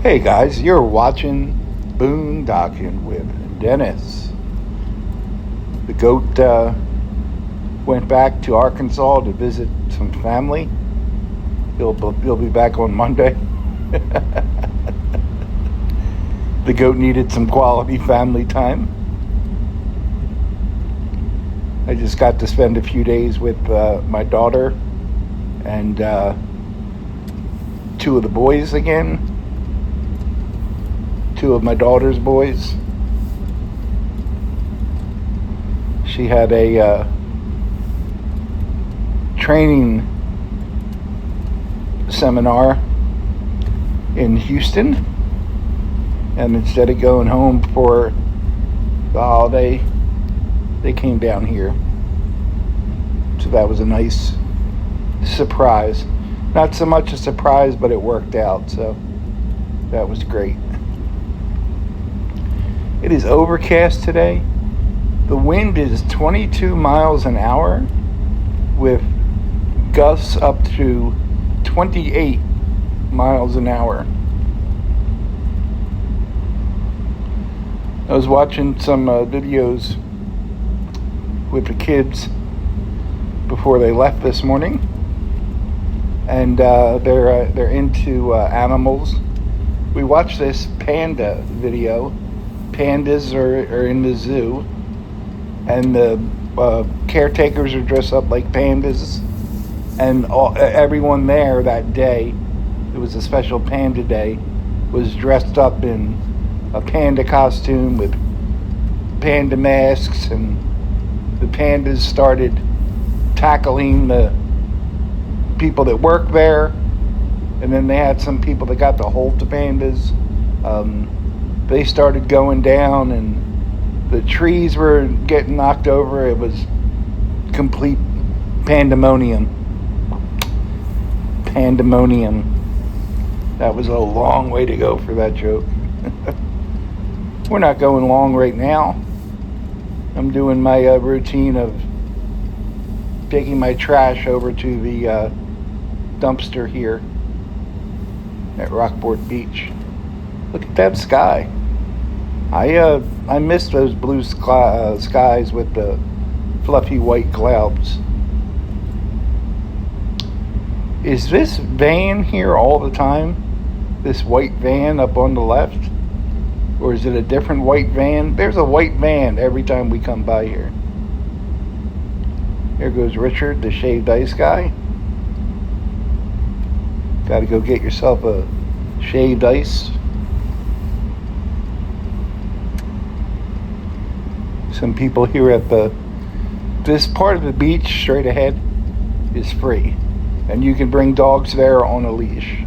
Hey guys, you're watching Boondocking with Dennis. The goat went back to Arkansas to visit some family. He'll be back on Monday. The goat needed some quality family time. I just got to spend a few days with my daughter and two of the boys again. Two of my daughter's boys. She had a training seminar in Houston, and instead of going home for the holiday, they came down here. So that was a nice surprise. Not so much a surprise, but it worked out, so that was great. It is overcast today. The wind is 22 miles an hour with gusts up to 28 miles an hour. I was watching some videos with the kids before they left this morning, and they're into animals. We watched this panda video. Pandas are in the zoo, and the caretakers are dressed up like pandas, and everyone there that day, it was a special panda day, was dressed up in a panda costume with panda masks, and the pandas started tackling the people that work there, and then they had some people that got to hold the pandas. They started going down, and the trees were getting knocked over. It was complete pandemonium. That was a long way to go for that joke. We're not going long right now. I'm doing my routine of taking my trash over to the dumpster here at Rockport Beach. Look at that sky. I miss those blue skies with the fluffy white clouds. Is this van here all the time? This white van up on the left? Or is it a different white van? There's a white van every time we come by here. Here goes Richard, the shaved ice guy. Gotta go get yourself a shaved ice. Some people here at this part of the beach straight ahead is free, and you can bring dogs there on a leash.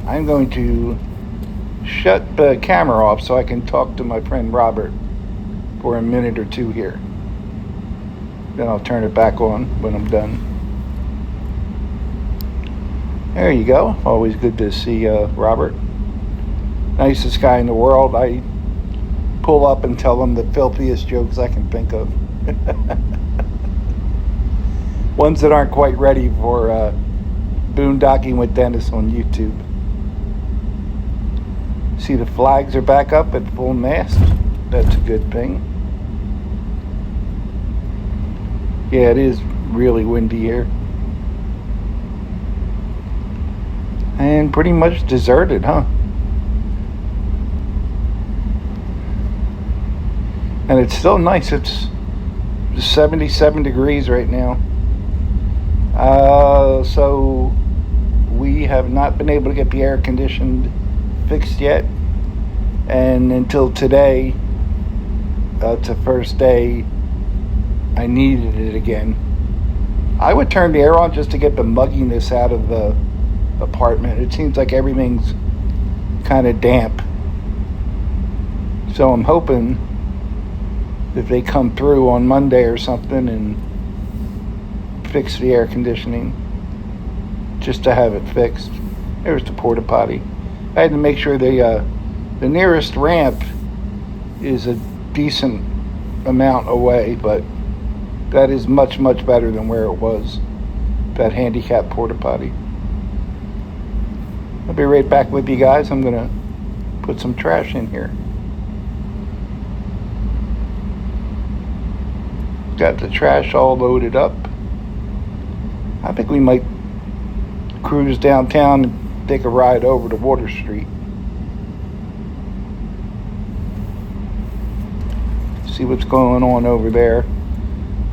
I'm going to shut the camera off so I can talk to my friend Robert for a minute or two here. Then I'll turn it back on when I'm done. There you go. Always good to see Robert. Nicest guy in the world. I pull up and tell him the filthiest jokes I can think of. Ones that aren't quite ready for Boondocking with Dennis on YouTube. See, the flags are back up at full mast. That's a good thing. Yeah, it is really windy here. And pretty much deserted, huh? And it's still nice. It's 77 degrees right now. So we have not been able to get the air conditioned fixed yet. And until today, it's the first day I needed it again. I would turn the air on just to get the mugginess out of the apartment. It seems like everything's kind of damp. So I'm hoping if they come through on Monday or something and fix the air conditioning, just to have it fixed. There's the porta potty. I had to make sure the nearest ramp is a decent amount away, but that is much, much better than where it was, that handicap porta potty. I'll be right back with you guys. I'm gonna put some trash in here. Got the trash all loaded up. I think we might cruise downtown and take a ride over to Water Street. See what's going on over there.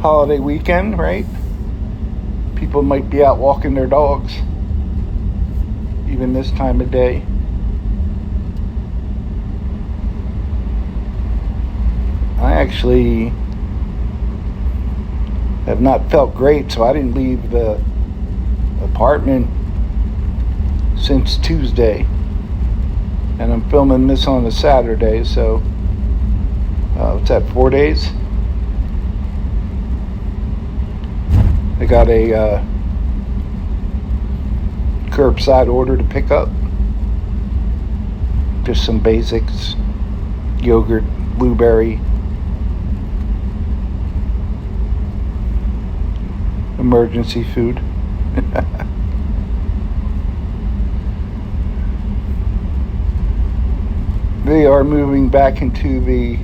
Holiday weekend, right? People might be out walking their dogs, even this time of day. I actually have not felt great, so I didn't leave the apartment since Tuesday. And I'm filming this on a Saturday, so what's that, 4 days? I got a curbside order to pick up. Just some basics: yogurt, blueberry, emergency food. They are moving back into the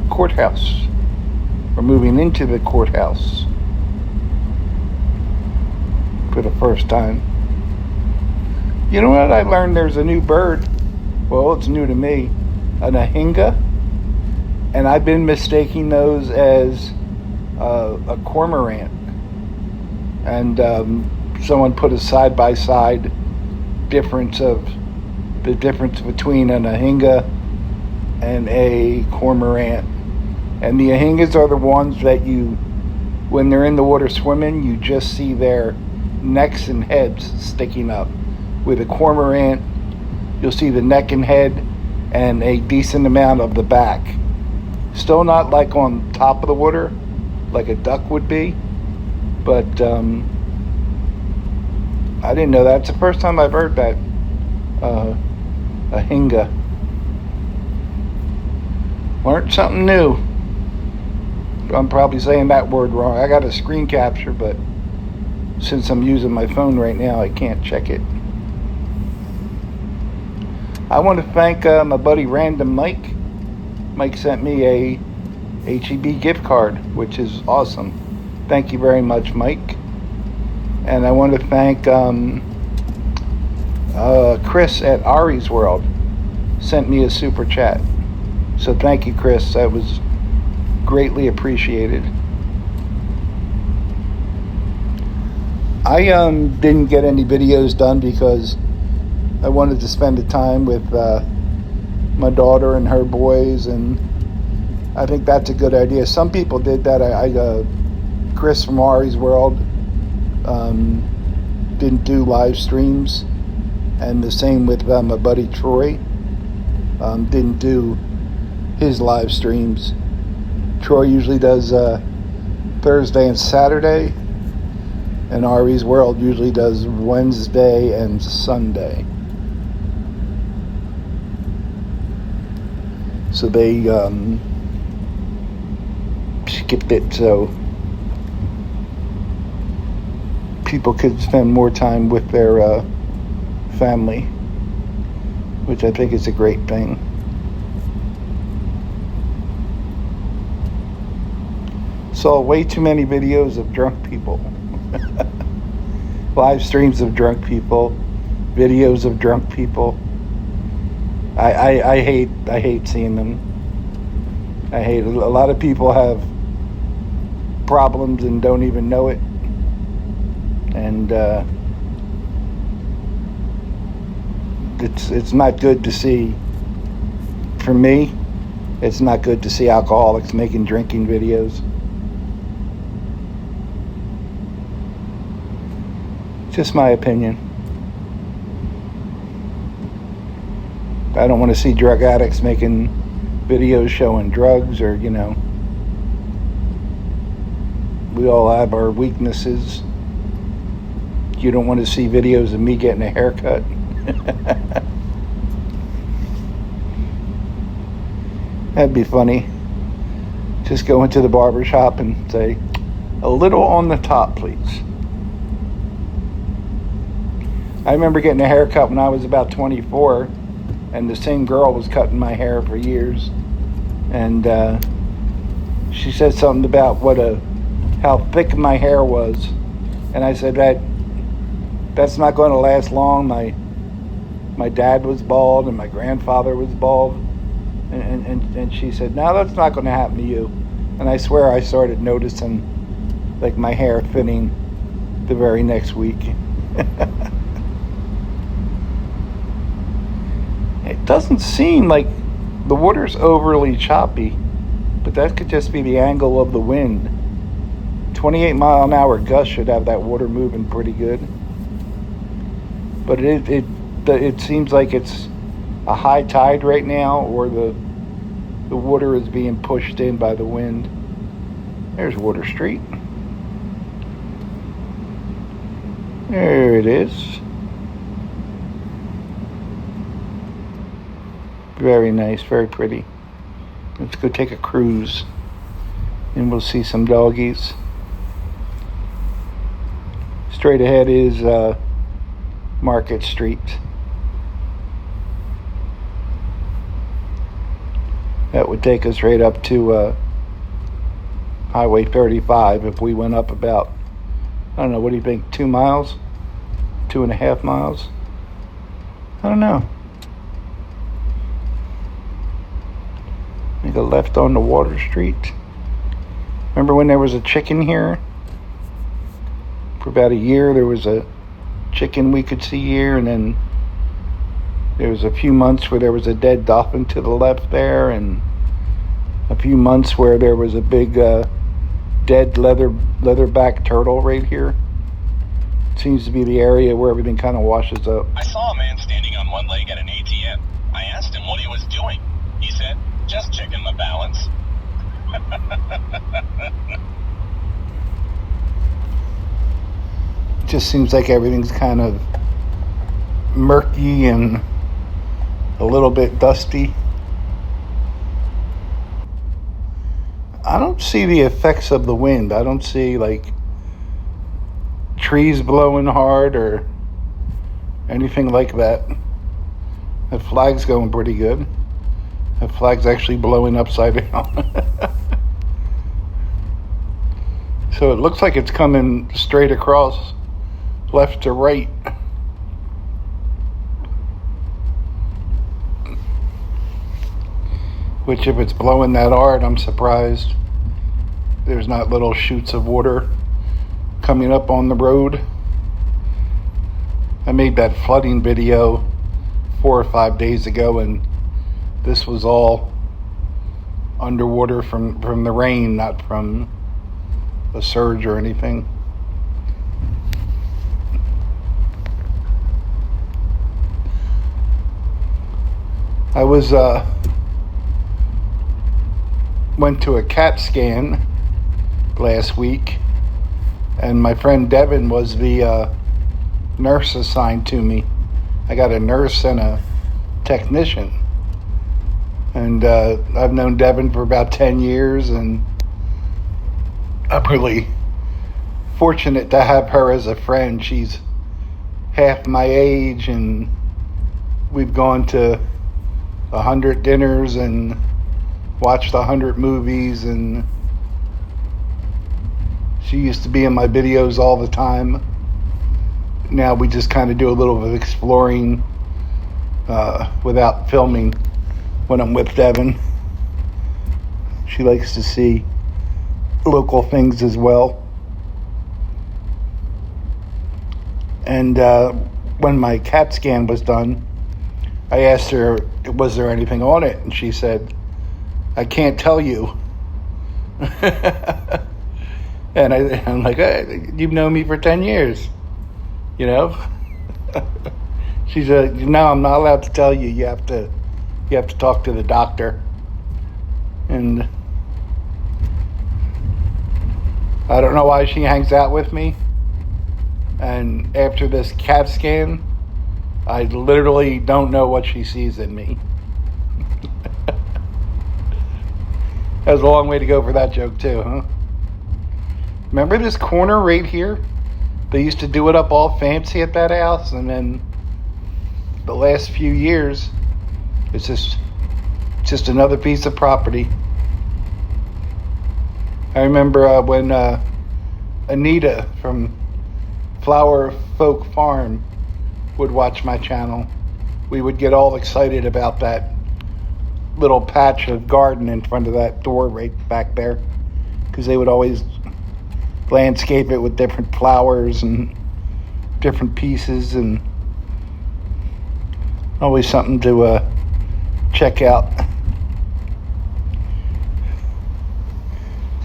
courthouse. We're moving into the courthouse for the first time. You know what? I learned there's a new bird. Well, it's new to me. An ahinga. And I've been mistaking those as a cormorant. And someone put a side-by-side difference of the difference between an ahinga and a cormorant. And the ahingas are the ones that you, when they're in the water swimming, you just see their necks and heads sticking up. With a cormorant, you'll see the neck and head and a decent amount of the back. Still not like on top of the water, like a duck would be, but I didn't know that. It's the first time I've heard that. Ahinga. Learned something new. I'm probably saying that word wrong. I got a screen capture, but since I'm using my phone right now, I can't check it. I want to thank my buddy Random Mike. Mike sent me a H-E-B gift card, which is awesome. Thank you very much, Mike. And I want to thank Chris at Ari's World. Sent me a super chat. So thank you, Chris. That was greatly appreciated. I didn't get any videos done because I wanted to spend the time with my daughter and her boys, and I think that's a good idea. Some people did that. Chris from Ari's World didn't do live streams, and the same with my buddy Troy. Didn't do his live streams. Troy usually does Thursday and Saturday, and Ari's World usually does Wednesday and Sunday. So they skipped it so people could spend more time with their family, which I think is a great thing. Saw way too many videos of drunk people. Live streams of drunk people, videos of drunk people. I hate seeing them. I hate it. A lot of people have problems and don't even know it. And it's not good to see. For me, it's not good to see alcoholics making drinking videos. Just my opinion. I don't want to see drug addicts making videos showing drugs, or, you know, we all have our weaknesses. You don't want to see videos of me getting a haircut. That'd be funny. Just go into the barber shop and say, a little on the top, please. I remember getting a haircut when I was about 24, and the same girl was cutting my hair for years. And she said something about how thick my hair was, and I said that's not going to last long. My dad was bald, and my grandfather was bald, and she said, no, that's not going to happen to you. And I swear I started noticing like my hair thinning the very next week. It doesn't seem like the water's overly choppy, but that could just be the angle of the wind. 28-mile-an-hour gust should have that water moving pretty good. But it seems like it's a high tide right now, or the water is being pushed in by the wind. There's Water Street. There it is. Very nice, very pretty. Let's go take a cruise, and we'll see some doggies. Straight ahead is Market Street. That would take us right up to Highway 35 if we went up about, I don't know, what do you think, 2 miles? 2.5 miles? I don't know. Make a left onto Water Street. Remember when there was a chicken here? For about a year there was a chicken we could see here, and then there was a few months where there was a dead dolphin to the left there, and a few months where there was a big dead leatherback turtle right here. It seems to be the area where everything kind of washes up. I saw a man standing on one leg at an ATM. I asked him what he was doing. He said, just checking the balance. It just seems like everything's kind of murky and a little bit dusty. I don't see the effects of the wind. I don't see like trees blowing hard or anything like that. The flag's going pretty good. The flag's actually blowing upside down. So it looks like it's coming straight across, left to right. Which, if it's blowing that hard, I'm surprised there's not little chutes of water coming up on the road. I made that flooding video 4 or 5 days ago, and this was all underwater from the rain, not from a surge or anything. I went to a CAT scan last week, and my friend Devin was the nurse assigned to me. I got a nurse and a technician, and I've known Devin for about 10 years, and I'm really fortunate to have her as a friend. She's half my age, and we've gone to 100 dinners and watched 100 movies, and she used to be in my videos all the time. Now we just kind of do a little bit of exploring without filming when I'm with Devin. She likes to see local things as well. And when my CAT scan was done, I asked her, was there anything on it? And she said, I can't tell you. And I'm like, hey, you've known me for 10 years, you know? She said, no, I'm not allowed to tell you. You have to talk to the doctor. And I don't know why she hangs out with me. And after this CAT scan, I literally don't know what she sees in me. That was a long way to go for that joke too, huh? Remember this corner right here? They used to do it up all fancy at that house, and then the last few years, it's just another piece of property. I remember when Anita from Flower Folk Farm would watch my channel, we would get all excited about that little patch of garden in front of that door right back there, because they would always landscape it with different flowers and different pieces, and always something to check out.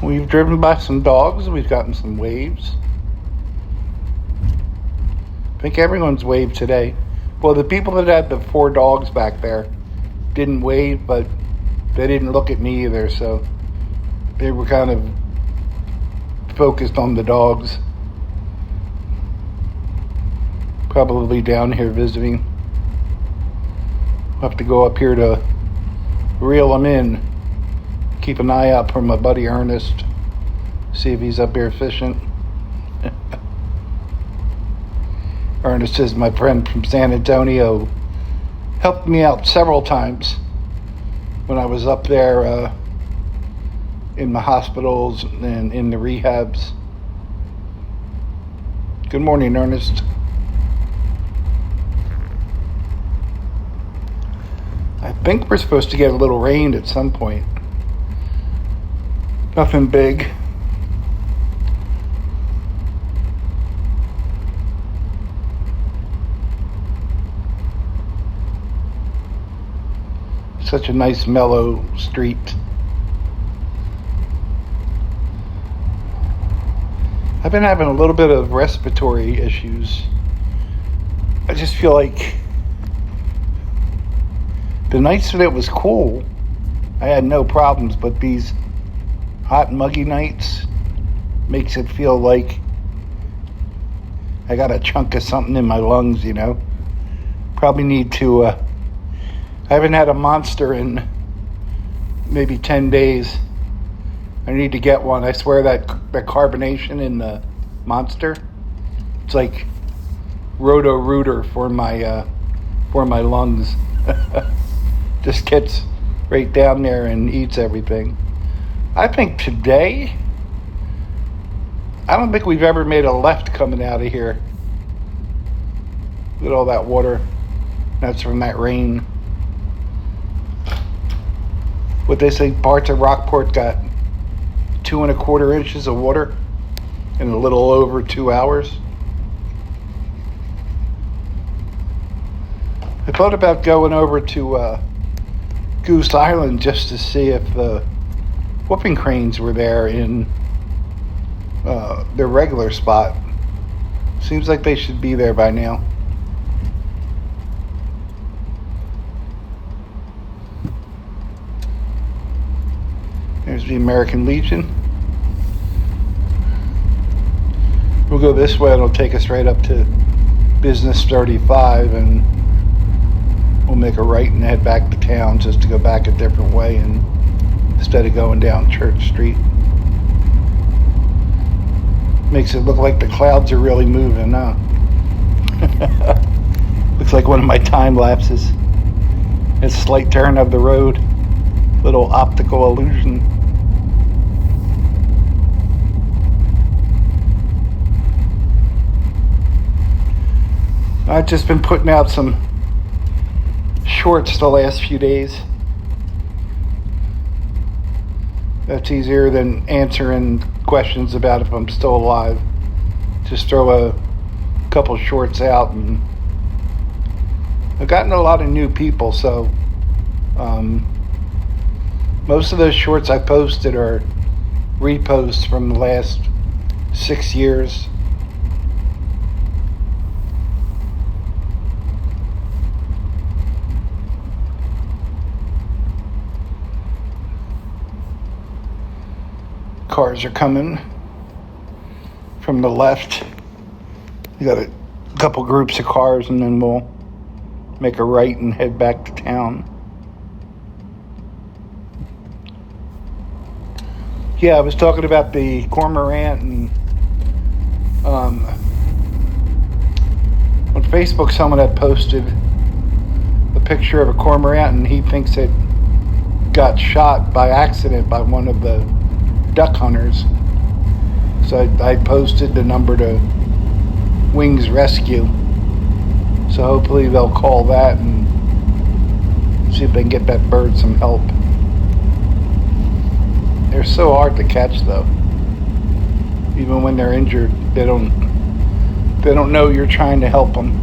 We've driven by some dogs. We've gotten some waves. I think everyone's waved today. Well, the people that had the 4 dogs back there didn't wave, but they didn't look at me either, so they were kind of focused on the dogs. Probably down here visiting. I'll have to go up here to reel them in. Keep an eye out for my buddy Ernest. See if he's up here fishing. Ernest is my friend from San Antonio. Helped me out several times when I was up there in the hospitals and in the rehabs. Good morning, Ernest. I think we're supposed to get a little rain at some point. Nothing big. Such a nice mellow street. I've been having a little bit of respiratory issues. I just feel like the nights that it was cool, I had no problems, but these hot and muggy nights makes it feel like I got a chunk of something in my lungs, you know. Probably need to, I haven't had a Monster in maybe 10 days. I need to get one. I swear that carbonation in the Monster, it's like Roto-Rooter for my lungs. Just gets right down there and eats everything. I think today, I don't think we've ever made a left coming out of here. Look at all that water. That's from that rain. What they say, parts of Rockport got 2¼ inches of water in a little over 2 hours. I thought about going over to Goose Island just to see if the whooping cranes were there in their regular spot. Seems like they should be there by now. There's the American Legion. We'll go this way. It'll take us right up to Business 35, and we'll make a right and head back to town just to go back a different way, and instead of going down Church Street. Makes it look like the clouds are really moving, huh? Looks like one of my time lapses. A slight turn of the road. Little optical illusion. I've just been putting out some shorts the last few days. That's easier than answering questions about if I'm still alive. Just throw a couple shorts out, and I've gotten a lot of new people, so most of those shorts I posted are reposts from the last 6 years. Cars are coming from the left. We got a couple groups of cars, and then we'll make a right and head back to town. Yeah, I was talking about the cormorant and Facebook, someone had posted a picture of a cormorant, and he thinks it got shot by accident by one of the duck hunters. So I posted the number to Wings Rescue. So hopefully they'll call that and see if they can get that bird some help. They're so hard to catch, though. Even when they're injured, they don't know you're trying to help them.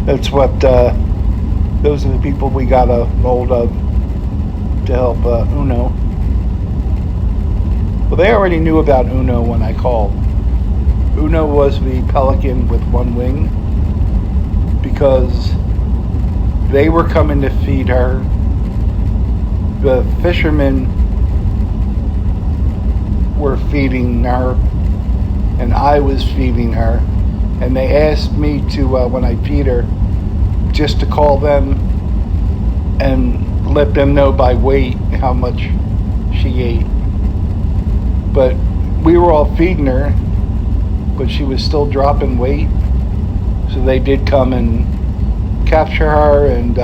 That's what those are the people we got a hold of to help Uno. Well, they already knew about Uno when I called. Uno was the pelican with one wing because they were coming to feed her. The fishermen were feeding her, and I was feeding her. And they asked me to, when I feed her, just to call them and let them know by weight how much she ate. But we were all feeding her, but she was still dropping weight. So they did come and capture her, and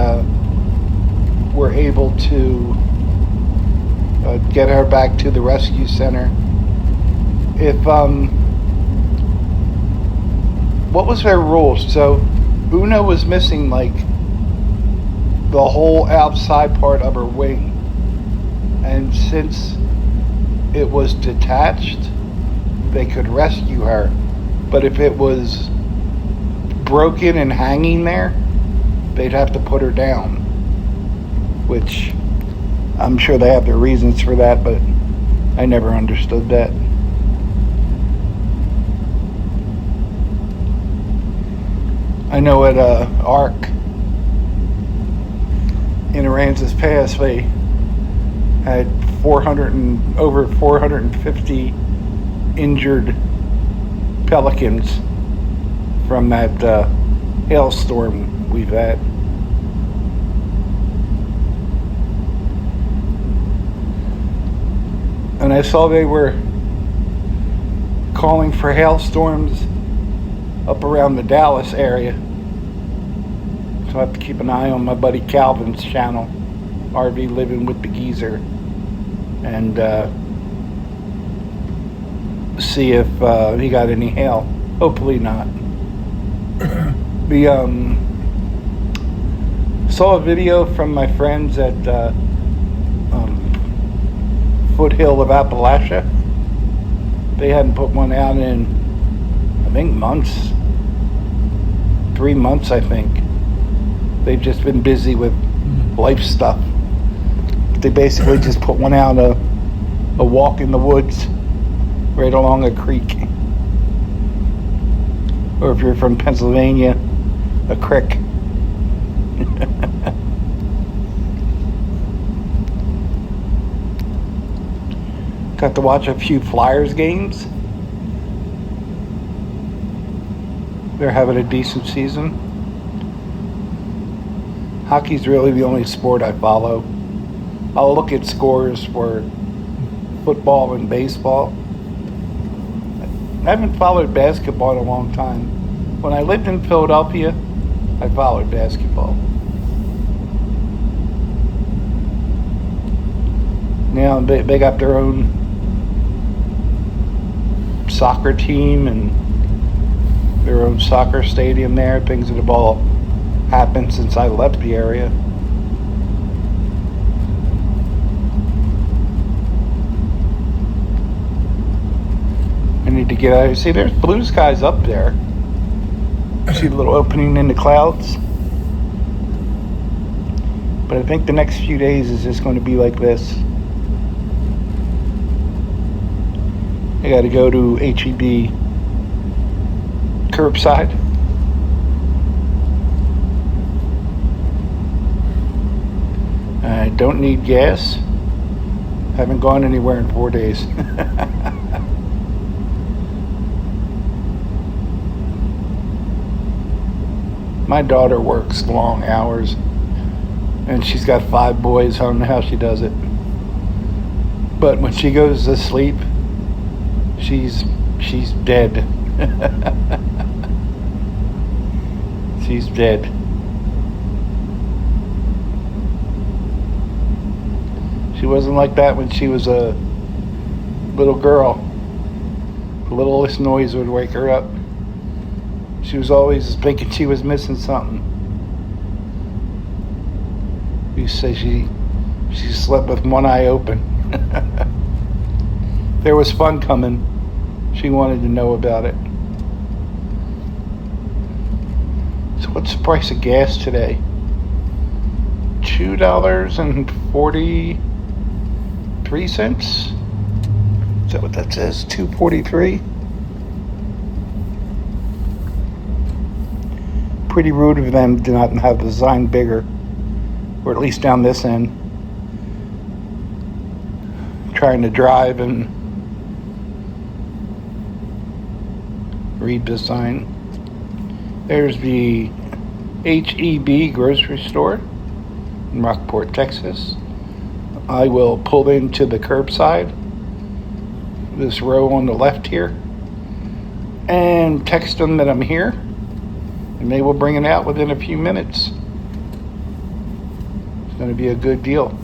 were able to get her back to the rescue center. What was their rules? So Una was missing like the whole outside part of her wing, and since it was detached, they could rescue her. But if it was broken and hanging there, they'd have to put her down, which I'm sure they have their reasons for that, but I never understood that. I know at ARC in Aransas Pass, they had over 450 injured pelicans from that hailstorm we've had. And I saw they were calling for hailstorms up around the Dallas area. So I have to keep an eye on my buddy Calvin's channel, RV Living with the Geezer, and see if he got any hail. Hopefully not. Saw a video from my friends at Foothill of Appalachia. They hadn't put one out in, I think, months. 3 months, I think. They've just been busy with life stuff. They basically just put one out, a walk in the woods right along a creek. Or if you're from Pennsylvania, a crick. Got to watch a few Flyers games. They're having a decent season. Hockey's really the only sport I follow. I'll look at scores for football and baseball. I haven't followed basketball in a long time. When I lived in Philadelphia, I followed basketball. Now they got their own soccer team and their own soccer stadium there. Things that have all happened since I left the area. I need to get out. See, there's blue skies up there. See the little opening in the clouds? But I think the next few days is just going to be like this. I got to go to HEB curbside. I don't need gas. Haven't gone anywhere in 4 days. My daughter works long hours, and she's got 5 boys. I don't know how she does it. But when she goes to sleep, she's she's dead. She's dead. She wasn't like that when she was a little girl. The littlest noise would wake her up. She was always thinking she was missing something. You say she slept with one eye open. There was fun coming. She wanted to know about it. So what's the price of gas today? $2.43. Is that what that says? $2.43. Pretty rude of them to not have the sign bigger, or at least down this end. Trying to drive and read the sign. There's the HEB grocery store in Rockport, Texas. I will pull into the curbside, this row on the left here, and text them that I'm here, and they will bring it out within a few minutes. It's going to be a good deal.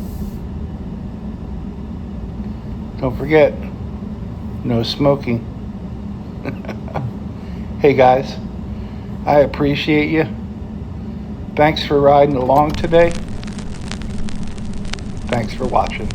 Don't forget, no smoking. Hey guys, I appreciate you. Thanks for riding along today. Thanks for watching.